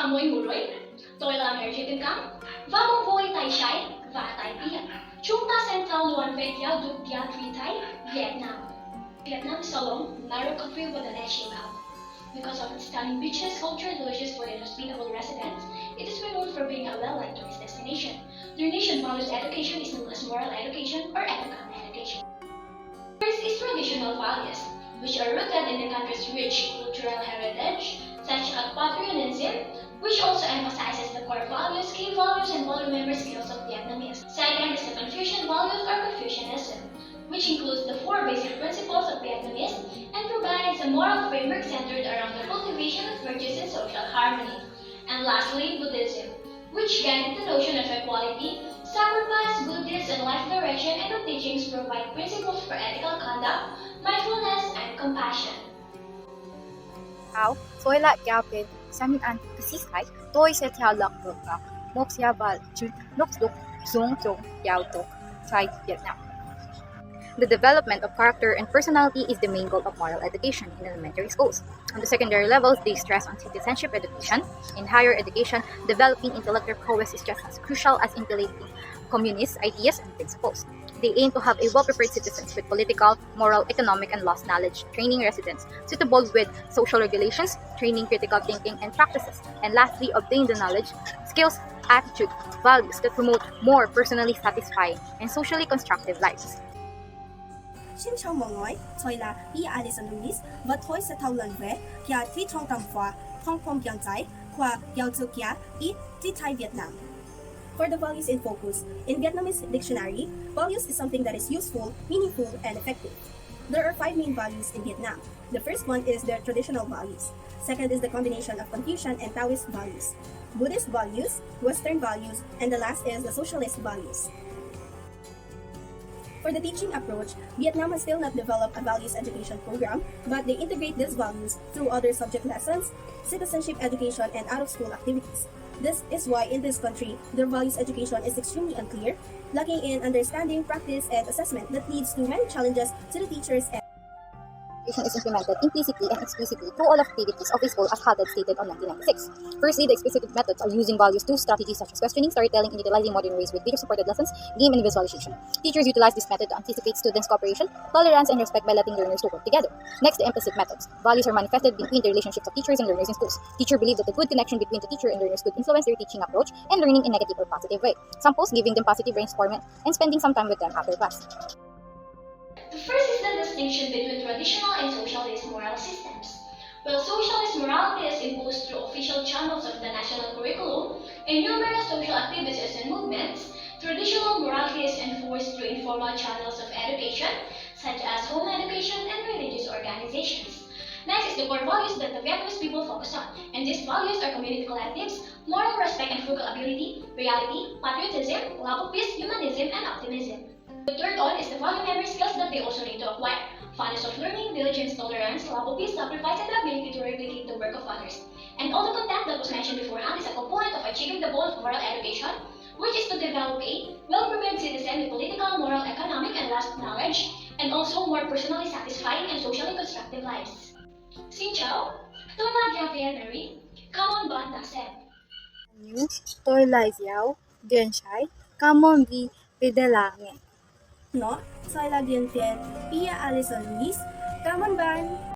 Kamoy muroy, tôi là người Timcang, và một vui tay trái và tay bia. Chúng ta xem thảo luận về giáo dục gia thủy Thái, Việt Nam. Vietnam is a long, narrow country with an edging out. Because of its stunning beaches, cultured villages with inhospitable residents, it is renowned for being a well-liked tourist destination. Their nation values education is known as moral education or ethical education. First is traditional values, which are rooted in the country's rich cultural heritage, such as patriotism, which also emphasizes the core values, key values, and value member skills of Vietnamese. Second is the Confucian values or Confucianism, which includes the four basic principles of Vietnamese and provides a moral framework centered around the cultivation of virtues and social harmony. And lastly, Buddhism, which guides the notion of equality, sacrifice, good deeds, and life direction, and the teachings provide principles for ethical conduct, mindfulness, and compassion. Hảo, tôi lại giao tiền sang những anh Casidsid, tôi sẽ theo lập được một gia và lúc xuống chung giáo dục tại Việt Nam. The development of character and personality is the main goal of moral education in elementary schools. On the secondary levels, they stress on citizenship education. In higher education, developing intellectual prowess is just as crucial as integrating communist ideas and principles. They aim to have a well-prepared citizens with political, moral, economic, and law knowledge, training residents suitable with social regulations, training critical thinking and practices, and lastly, obtain the knowledge, skills, attitude, values that promote more personally satisfying and socially constructive lives. Xin chào mọi người, tôi là Allyson Ruiz và tôi sẽ thảo luận về gia thi trong cảm hóa thông phong giảng dạy qua giáo dục gia y Thai Việt Nam. For the values in focus, in Vietnamese dictionary, values is something that is useful, meaningful, and effective. There are 5 main values in Vietnam. The first one is the traditional values. Second is the combination of Confucian and Taoist values. Buddhist values, Western values, and the last is the socialist values. For the teaching approach, Vietnam has still not developed a values education program, but they integrate these values through other subject lessons, citizenship education, and out-of-school activities. This is why in this country, their values education is extremely unclear, lacking in understanding, practice, and assessment that leads to many challenges to the teachers and Is implemented implicitly and explicitly through all activities of a school as Colett stated on 1996. Firstly, the explicit methods are using values through strategies such as questioning, storytelling, and utilizing modern ways with video-supported lessons, game, and visualization. Teachers utilize this method to anticipate students' cooperation, tolerance, and respect by letting learners to work together. Next, the implicit methods. Values are manifested between the relationships of teachers and learners in schools. Teachers believe that the good connection between the teacher and learners could influence their teaching approach and learning in a negative or positive way. Samples, giving them positive reinforcement and spending some time with them after class. The first is the distinction between traditional and socialist moral systems. While socialist morality is imposed through official channels of the national curriculum and numerous social activities and movements, traditional morality is enforced through informal channels of education, such as home education and religious organizations. Next is the core values that the Vietnamese people focus on, and these values are community collectives, moral respect and frugal ability, reality, patriotism, love of peace, humanism, and optimism. The third on is the value member skills that they also need to acquire. Fondness of learning, diligence, tolerance, love of peace, sacrifice, and the ability to replicate the work of others. And all the content that was mentioned beforehand is a component of achieving the goal of moral education, which is to develop a well-prepared citizen with political, moral, economic, and law knowledge, and also more personally satisfying and socially constructive lives. Xin chào, tôi là giáo viên Mary. Come on, bạn đã xem. Tôi là giáo viên Shai, cảm ơn vì đã lắng nghe. no, tôi là viên Allyson Ruiz. Cảm ơn bạn.